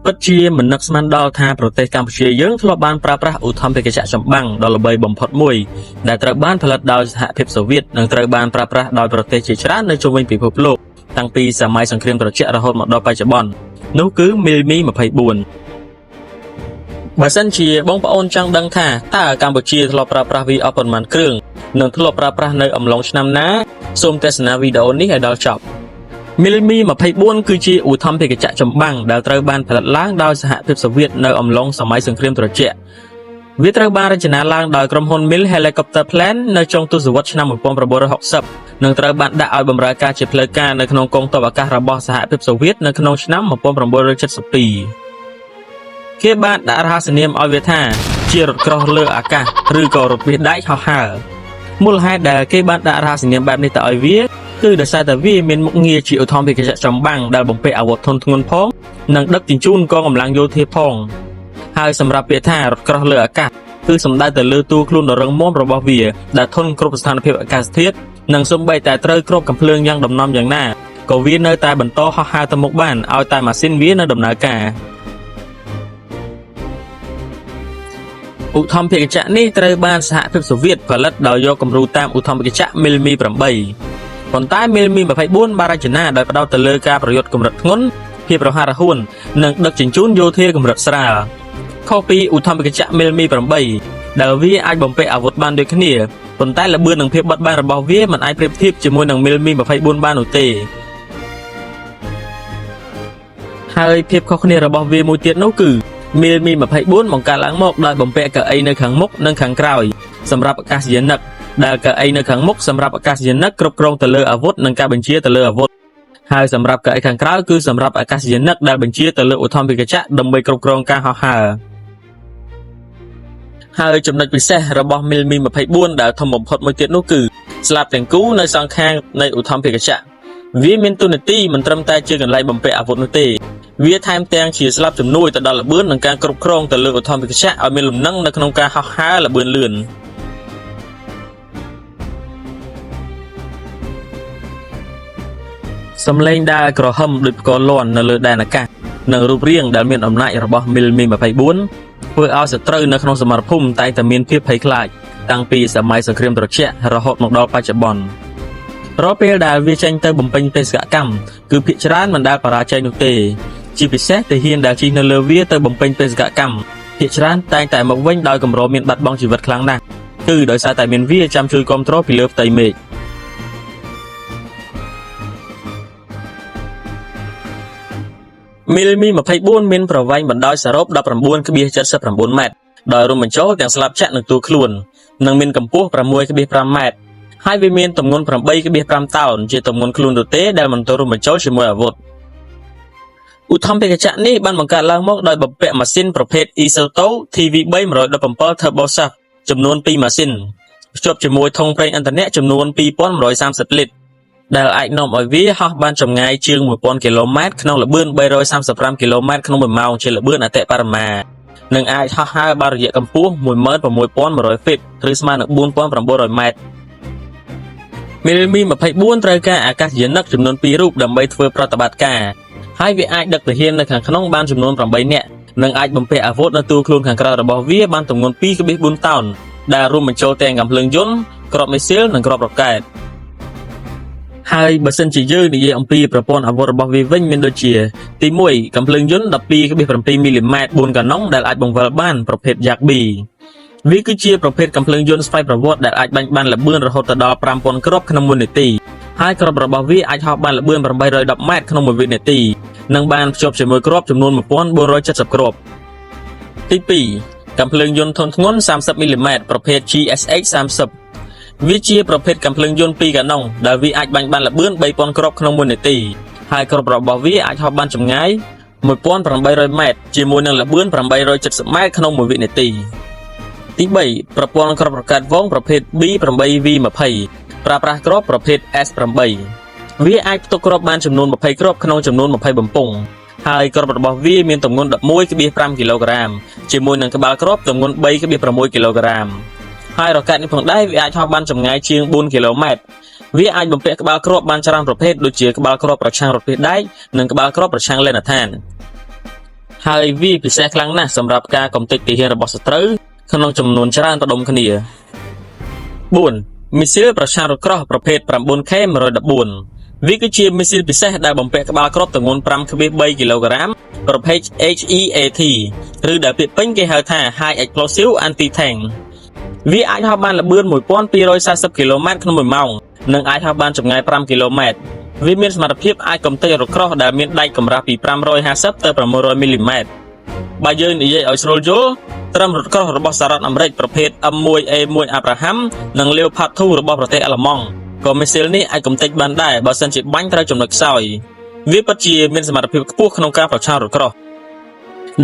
ពិតជាមិននឹកស្មានដល់ថាប្រទេសកម្ពុជាយើងធ្លាប់បានប្រើប្រាស់ឧទ្ធម្ភាគចក្រចម្បាំងដ៏ល្បីបំផុតមួយដែលត្រូវបានផលិតដោយសហភាពសូវៀតនិងត្រូវបានប្រើប្រាស់ដោយប្រទេសជាច្រើននៅជុំវិញពិភពលោកតាំងពីសម័យសង្គ្រាមត្រជាក់រហូតមកដល់បច្ចុប្បន្ននោះគឺមីលមី 24 បើសិនជាបងប្អូនចង់ដឹងថាតើកម្ពុជាធ្លាប់ប្រើប្រាស់វាអស់ប៉ុន្មានគ្រឿងនិងធ្លាប់ប្រើប្រាស់នៅអំឡុងឆ្នាំណាសូមទស្សនាវីដេអូនេះឲ្យដល់ចប់មីលមី 24 គឺជាឧទ្ធម្ភាគចក្រចម្បាំងដែលត្រូវបានផលិតឡើងដោយសហភាពសូវៀតនៅអំឡុងសម័យសង្គ្រាមត្រជាក់វាត្រូវបានរចនាឡើងដោយក្រុមហ៊ុន Mil Helicopter Plant នៅចុងទសវត្សរ៍ឆ្នាំ 1960 និងត្រូវបានដាក់ឲ្យបម្រើការជាផ្លូវការនៅក្នុងកងទ័ពអាកាសរបស់សហភាពសូវៀតនៅក្នុងឆ្នាំ 1972 គេបានដាក់រហស្សនាមឲ្យវាថាជារថក្រោះលើអាកាសឬក៏រថវាដែកហោះហើរមូលហេតុដែលគេបានដាក់រហស្សនាមបែបនេះទៅឲ្យវាគឺដោយសារតែវាមានមុខងារជាឧទ្ធម្ភាគចក្រចម្បាំងដែលបំពាក់អាវុធធុនធ្ងន់ផងនិងដឹកជញ្ជូនកងកម្លាំងយោធាផងហើយសម្រាប់ពាក្យថារថក្រោះលើអាកាសគឺសំដៅទៅលើតួខ្លួនដ៏រឹងមាំរបស់វាដែលធន់គ្រប់ស្ថានភាពអាកាសធាតុនិងសូម្បីតែត្រូវគ្របកាំភ្លើងយ៉ាងដំណំយ៉ាងណាក៏វានៅតែបន្តហោះហើរទៅមុខបានឲ្យតែម៉ាស៊ីនវានៅដំណើរការឧទ្ធម្ភាគចក្រនេះត្រូវបានសហភាពសូវៀតផលិតដោយយកគំរូតាមឧទ្ធម្ភាគចក្រមីលមី 8 ប៉ុន្តែមីលមី 24 បានរចនាដោយផ្ដោតទៅលើការប្រយុទ្ធកម្រិតធ្ងន់ភាពរហ័សរហួននិងដឹកជញ្ជូនយោធាកម្រិតស្រាលខុសពីឧទ្ធម្ភាគចក្រមីលមី 8 ដែលវាអាចបំពាក់អាវុធបានដូចគ្នាប៉ុន្តែល្បឿននិងភាពបត់បែនរបស់វាមិនអាចប្រៀបធៀបជាមួយនឹងមីលមី 24 បាននោះទេហើយភាពខុសគ្នារបស់វាមួយទៀតនោះគឺមីលមី 24 បង្កើតឡើងមកដោយបំពាក់កៅអីនៅខាងមុខនិងខាងក្រោយសម្រាប់អាកាសយានិកដែលកៅអីនៅខាងមុខសម្រាប់អាកាសយានិកគ្រប់គ្រងទៅលើអាវុធនិងការបញ្ជាទៅលើអាវុធហើយសម្រាប់កៅអីខាងក្រោយគឺសម្រាប់អាកាសយានិកដែលបញ្ជាទៅលើឧទ្ធម្ភាគចក្រដើម្បីគ្រប់គ្រងការហោះហើរហើយចំណុចពិសេសរបស់មីលមី 24 ដែលធំបំផុតមួយទៀតនោះគឺស្លាបទាំងគូនៅសងខាងនៃឧទ្ធម្ភាគចក្រវាមានតួនាទីមិនត្រឹមតែជាកន្លែងបំពាក់អាវុធនោះទេវាថែមទាំងជាស្លាបជំនួយទៅដល់ល្បឿននិងការគ្រប់គ្រងទៅលើឧទ្ធម្ភាគចក្រឲ្យមានលំនឹងនៅក្នុងការហោះហើរល្បឿនលឿនសំឡេងដែលក្រហមដូចផ្គរលាន់នៅលើដែនអាកាសនិងរូបរាងដែលមានអំណាចរបស់មីលមី 24 ធ្វើឲ្យសត្រូវនៅក្នុងសមរភូមិតែងតែមានភាពភ័យខ្លាចតាំងពីសម័យសង្គ្រាមត្រជាក់រហូតមកដល់បច្ចុប្បន្នរាល់ពេលដែលវាចេញទៅបំពេញបេសកកម្មគឺភាគច្រើនមិនដែលបរាជ័យនោះទេជាពិសេសទាហានដែលជិះនៅលើវាទៅបំពេញបេសកកម្មភាគច្រើនតែងតែមកវិញដោយកម្រមានបាត់បង់ជីវិតខ្លាំងណាស់គឺដោយសារតែមានវាចាំជួយគ្រប់គ្រងពីលើផ្ទៃមេឃមីលមី 24 មានប្រវែងបណ្ដោយសរុប 19.79 ម៉ែត្រដោយរួមបញ្ចូលទាំងស្លាបចក្រនិងតួខ្លួននិងមានកម្ពស់ 6.5 ម៉ែត្រហើយវាមានទម្ងន់ 8.5 តោនជាទម្ងន់ខ្លួនទទេដែលមិនត្រូវរួមបញ្ចូលជាមួយអាវុធឧទ្ធម្ភាគចក្រនេះបានបង្កើតឡើងមកដោយបំពាក់ម៉ាស៊ីនប្រភេទ Isoto TV3 117 Turbo Shaft ចំនួន 2 ម៉ាស៊ីនភ្ជាប់ជាមួយធុងប្រេងឥន្ធនៈចំនួន 2130 លីត្រដែលអាចនាំឲ្យវាហោះបានចម្ងាយជាង 1000 គីឡូម៉ែត្រក្នុងល្បឿន 335 គីឡូម៉ែត្រក្នុង1ម៉ោងជាល្បឿនអតិបរមានិងអាចហោះហើរបានរយៈកម្ពស់ 16100 ហ្វីតឬស្មើនឹង 4900 ម៉ែត្រមីលមី 24 ត្រូវការអាកាសយានិកចំនួន 2 រូបដើម្បីធ្វើប្រតិបត្តិការហើយវាអាចដឹកទាហាននៅខាងក្នុងបានចំនួន 8 នាក់និងអាចបំពាក់អាវុធនៅទូខ្លួនខាងក្រៅរបស់វាបានទម្ងន់ 2.4 តោនដែលរួមបញ្ចូលទាំងកាំភ្លើងយន្តគ្រាប់មីស៊ីលនិងគ្រាប់រ៉ុកកែតហើយបើសិនជាយើងនិយាយអំពីប្រព័ន្ធអាវុធរបស់វាវិញមានដូចជាទី1កាំភ្លើងយន្ត 12.7 មីលីម៉ែត្រ 4 កាណុងដែលអាចបង្វិលបានប្រភេទ Yak B វាគឺជាប្រភេទកាំភ្លើងយន្តស្វ័យប្រវត្តិដែលអាចបាញ់បានល្បឿនរហូតដល់ 5000 គ្រាប់ក្នុង1នាទីហើយគ្រាប់របស់វាអាចហោះបានល្បឿន 810 ម៉ែត្រក្នុង1វិនាទីនិងបានភ្ជាប់ជាមួយគ្រាប់ចំនួន 1470 គ្រាប់ទី2កាំភ្លើងយន្តធុនធ្ងន់ 30 មីលីម៉ែត្រប្រភេទ GSX 30វាជាប្រភេទកាំភ្លើងយន្ត 2 កាណុងដែលវាអាចបាញ់បានល្បឿន 3000 គ្រាប់ក្នុង1នាទីហើយគ្រាប់របស់វាអាចហោះបានចម្ងាយ 1800 ម៉ែត្រជាមួយនឹងល្បឿន 870 ម៉ែត្រក្នុង1វិនាទីទី3ប្រព័ន្ធគ្រាប់រ៉ុកកែតវងប្រភេទ B8V20 ប្រើប្រាស់គ្រាប់ប្រភេទ S8 វាអាចផ្ទុកគ្រាប់បានចំនួន 20 គ្រាប់ក្នុងចំនួន 20 បំពង់ហើយគ្រាប់របស់វាមានទម្ងន់ 11.5 គីឡូក្រាមជាមួយនឹងក្បាលគ្រាប់ទម្ងន់ 3.6 គីឡូក្រាមហើយរ៉ុកកែតនេះផងដែរវាអាចហោះបានចម្ងាយជាង 4 គីឡូម៉ែត្រវាអាចបំពាក់ក្បាលគ្រាប់បានច្រើនប្រភេទដូចជាក្បាលគ្រាប់ប្រឆាំងរថភ្លើងដែកនិងក្បាលគ្រាប់ប្រឆាំងលេនដ្ឋាន ហើយវាពិសេសខ្លាំងណាស់សម្រាប់ការកំទេចទាហានរបស់សត្រូវក្នុងចំនួនច្រើនបដុំគ្នា 4. មីស៊ីលប្រឆាំងរថក្រោះប្រភេទ 9K114 វាគឺជាមីស៊ីលពិសេសដែលបំពាក់ក្បាលគ្រាប់ទម្ងន់ 5,3 គីឡូក្រាមប្រភេទ HEAT ឬដែលពាក្យពេញគេហៅថា High Explosive Anti-Tank វាអាចហោះបានល្បឿន 1240 គីឡូម៉ែត្រក្នុង1ម៉ោង និងអាចហោះបានចម្ងាយ 5 គីឡូម៉ែត្រ វាមានសមត្ថភាពអាចកំទេចរថក្រោះដែលមានដែកកម្រាស់ពី 550 ទៅ 600 មីលីម៉ែត្រ បើយើងនិយាយឲ្យស្រួលយល់ ត្រឹមរថក្រោះរបស់សហរដ្ឋអាមេរិកប្រភេទ M1A1 Abraham និង Leopard 2 របស់ប្រទេសអាល្លឺម៉ង់ក៏មីស៊ីលនេះអាចកំទេចបានដែរបើសិនជាបាញ់ត្រូវចំណុចខ្សោយ វាពិតជាមានសមត្ថភាពខ្ពស់ក្នុងការប្រឆាំងរថក្រោះ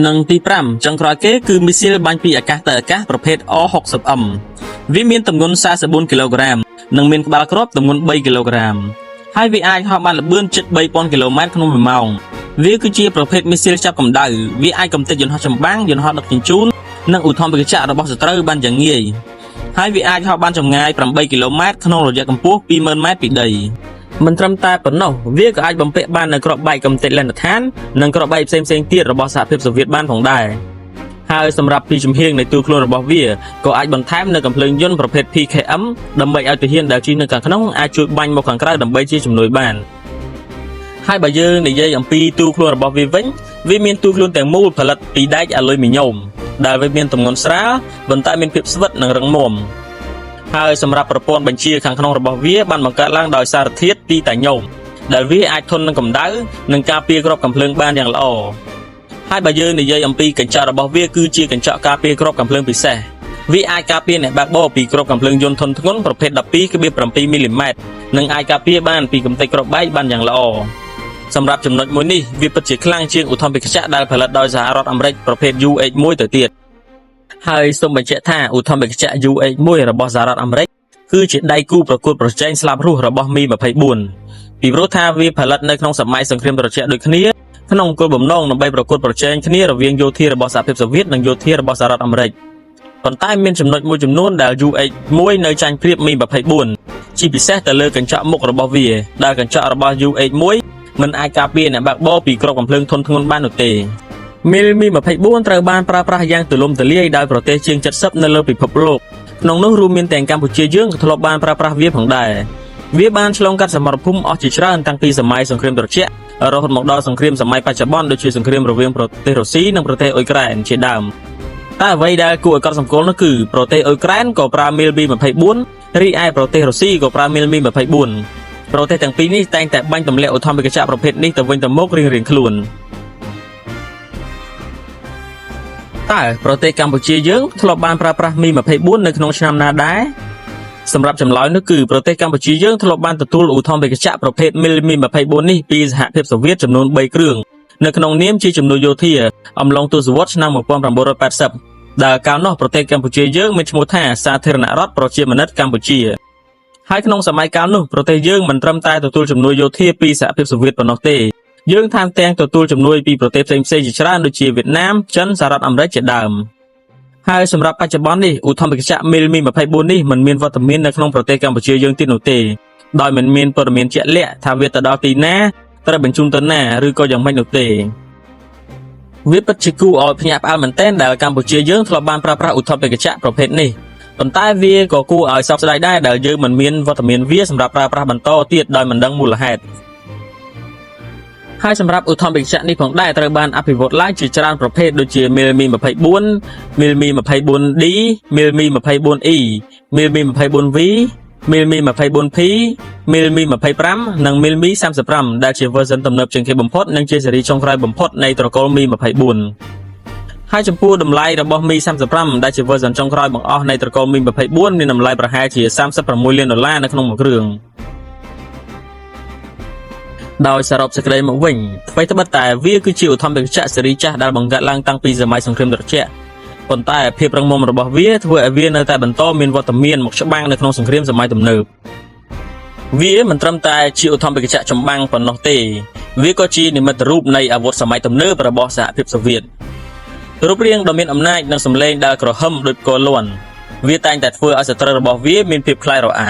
និងទី 5 ចុងក្រោយគេគឺមីស៊ីលបាញ់ពីអាកាសទៅអាកាសប្រភេទ O60M វាមានទម្ងន់ 44 គីឡូក្រាម និងមានក្បាលគ្រាប់ទម្ងន់ 3 គីឡូក្រាម ហើយវាអាចហោះបានល្បឿនជិត 3000 គីឡូម៉ែត្រក្នុង1ម៉ោង វាគឺជាប្រភេទមីស៊ីលចាប់កម្ដៅ វាអាចកំទេចយន្តហោះចម្បាំង យន្តហោះដឹកជញ្ជូន និងឧទ្ធម្ភាគចក្ររបស់សត្រូវបានយ៉ាងងាយ ហើយវាអាចហោះបានចម្ងាយ 8 គីឡូម៉ែត្រក្នុងរយៈកម្ពស់ 20000 ម៉ែត្រពីដី មិនត្រឹមតែប៉ុណ្ណោះ វាក៏អាចបំពាក់បាននូវគ្រាប់បែកកំទេចលែនដ្ឋាន និងគ្រាប់បែកផ្សេងៗទៀតរបស់សហភាពសូវៀតបានផងដែរ ហើយសម្រាប់ពីជំហៀងនៃទូខ្លួនរបស់វាក៏អាចបន្ថែមនៅកំភ្លើងយន្តប្រភេទ PKM ដើម្បីឲ្យទាហានដែលជិះនៅខាងក្នុងអាចជួយបាញ់មកខាងក្រៅដើម្បីជាជំនួយបាន ហើយបើយើងនិយាយអំពីទូខ្លួនរបស់វាវិញវាមានទូខ្លួនទាំងមូលផលិតពីដែកអាលុយមីញ៉ូមដែលវាមានទម្ងន់ស្រាលប៉ុន្តែមានភាពស្វិតនិងរឹងមាំ ហើយសម្រាប់ប្រព័ន្ធបញ្ជាខាងក្នុងរបស់វាបានបង្កើតឡើងដោយសារធាតុទីតាញ៉ូមដែលវាអាចធន់នឹងកម្ដៅនិងការពារគ្រាប់កាំភ្លើងបានយ៉ាងល្អ ហើយបើយើងនិយាយអំពីកញ្ចក់របស់វាគឺជាកញ្ចក់ការពារគ្រាប់កាំភ្លើងពិសេស វាអាចការពារអ្នកបើកបរពីគ្រាប់កាំភ្លើងយន្តធុនធ្ងន់ប្រភេទ 12.7 មីលីម៉ែត្រ និងអាចការពារបានពីកំទេចគ្រាប់បែកបានយ៉ាងល្អ សម្រាប់ចំណុចមួយនេះវាពិតជាខ្លាំងជាងឧទ្ធម្ភាគចក្រដែលផលិតដោយសហរដ្ឋអាមេរិកប្រភេទ UH1 ទៅទៀត ហើយសូមបញ្ជាក់ថាឧទ្ធម្ភាគចក្រ UH1 របស់សហរដ្ឋអាមេរិកគឺជាដៃគូប្រកួតប្រជែងស្លាប់រស់របស់មី 24 ពីព្រោះថាវាផលិតនៅក្នុងសម័យសង្គ្រាមត្រជាក់ដូចគ្នា ក្នុងគោលបំណងដើម្បីប្រកួតប្រជែងគ្នារវាងយោធារបស់សហភាពសូវៀតនិងយោធារបស់សហរដ្ឋអាមេរិក ប៉ុន្តែមានចំណុចមួយចំនួនដែល UH1 នៅចាញ់ប្រៀបមី 24 ជាពិសេសទៅលើកញ្ចក់មុខរបស់វាដែលកញ្ចក់របស់ UH1 មិនអាចការពារអ្នកបើកបរពីគ្រាប់កាំភ្លើងធុនធ្ងន់បាននោះទេ មីលមី 24 ត្រូវបានប្រើប្រាស់យ៉ាងទូលំទូលាយដោយប្រទេសជាង 70 នៅលើពិភពលោក ក្នុងនោះរួមមានទាំងកម្ពុជាយើងក៏ធ្លាប់បានប្រើប្រាស់វាផងដែរ វាបានឆ្លងកាត់សមរភូមិអស់ជាច្រើនតាំងពីសម័យសង្គ្រាមត្រជាក់រហូតមកដល់សង្គ្រាមសម័យបច្ចុប្បន្នដូចជាសង្គ្រាមរវាងប្រទេសរុស្ស៊ីនិងប្រទេសអ៊ុយក្រែនជាដើម តែអ្វីដែលគួរឲ្យកត់សម្គាល់នោះគឺប្រទេសអ៊ុយក្រែនក៏ប្រើមីលមី 24 រីឯប្រទេសរុស្ស៊ីក៏ប្រើមីលមី 24 ប្រទេសទាំងពីរនេះតែងតែបាញ់ទម្លាក់ឧទ្ធម្ភាគចក្រប្រភេទនេះទៅវិញទៅមករៀងៗខ្លួន តើប្រទេសកម្ពុជាយើងធ្លាប់បានប្រើប្រាស់មី 24 នៅក្នុងឆ្នាំណាដែរ សម្រាប់ចម្លើយនោះគឺប្រទេសកម្ពុជាយើងធ្លាប់បានទទួលឧទ្ធម្ភាគចក្រប្រភេទមីលមី 24 នេះពីសហភាពសូវៀតចំនួន 3 គ្រឿង នៅក្នុងនាមជាជំនួយយោធាអំឡុងទសវត្សរ៍ឆ្នាំ 1980 ដែលកាលនោះប្រទេសកម្ពុជាយើងមានឈ្មោះថាសាធារណរដ្ឋប្រជាមានិតកម្ពុជា ហើយក្នុងសម័យកាលនោះប្រទេសយើងមិនត្រឹមតែទទួលជំនួយយោធាពីសហភាពសូវៀតប៉ុណ្ណោះទេ យើងថែមទាំងទទួលជំនួយពីប្រទេសផ្សេងៗជាច្រើនដូចជាវៀតណាម ចិន សហរដ្ឋអាមេរិកជាដើម ហើយសម្រាប់បច្ចុប្បន្ននេះឧទ្ធម្ភាគចក្រមីលមី 24 នេះមិនមានវត្តមាននៅក្នុងប្រទេសកម្ពុជាយើងទៀតនោះទេ ដោយមិនមានព័ត៌មានជាក់លាក់ថាវាទៅដល់ទីណាត្រូវបញ្ជូនទៅណាឬក៏យ៉ាងម៉េចនោះទេ វាពិតជាគួរឲ្យភ្ញាក់ផ្អើលមែនទែនដែលកម្ពុជាយើងធ្លាប់បានប្រើប្រាស់ឧទ្ធម្ភាគចក្រប្រភេទនេះ ប៉ុន្តែវាក៏គួរឲ្យសោកស្ដាយដែរដែលយើងមិនមានវត្តមានវាសម្រាប់ប្រើប្រាស់បន្តទៀតដោយមិនដឹងមូលហេតុ ហើយសម្រាប់ឧទ្ធម្ភាគចក្រនេះផងដែរត្រូវបានអភិវឌ្ឍឡើងជាច្រើនប្រភេទដូចជាមីលមី 24 មីលមី 24D មីលមី 24E មីលមី 24V មីលមី 24P មីលមី 25 និងមីលមី 35 ដែលជា version ទំនើបជាងគេបំផុតនិងជាស៊េរីចុងក្រោយបំផុតនៃត្រកូលមី 24 ហើយចំពោះតម្លៃរបស់មី 35 ដែលជា version ចុងក្រោយបង្អស់នៃត្រកូលមី 24 មានតម្លៃប្រហែលជា $36 លាននៅក្នុងមួយគ្រឿង ដោយសរុបសេចក្តីមកវិញអ្វីត្បិតតែវាគឺជាឧទ្ធម្ភាគចក្រស៊េរីចាស់ដែលបង្កើតឡើងតាំងពីសម័យសង្គ្រាមត្រជាក់ ប៉ុន្តែភាពរឹងមាំរបស់វាធ្វើឲ្យវានៅតែបន្តមានវត្តមានមកច្បាំងនៅក្នុងសង្គ្រាមសម័យទំនើប វាមិនត្រឹមតែជាឧទ្ធម្ភាគចក្រចម្បាំងប៉ុណ្ណោះទេវាក៏ជានិមិត្តរូបនៃអាវុធសម័យទំនើបរបស់សហភាពសូវៀត រូបរាងដ៏មានអំណាចនិងសម្លេងដែលក្រហមដូចផ្គរលាន់ វាតែងតែធ្វើឲ្យសត្រូវរបស់វាមានភាពខ្លាចរអា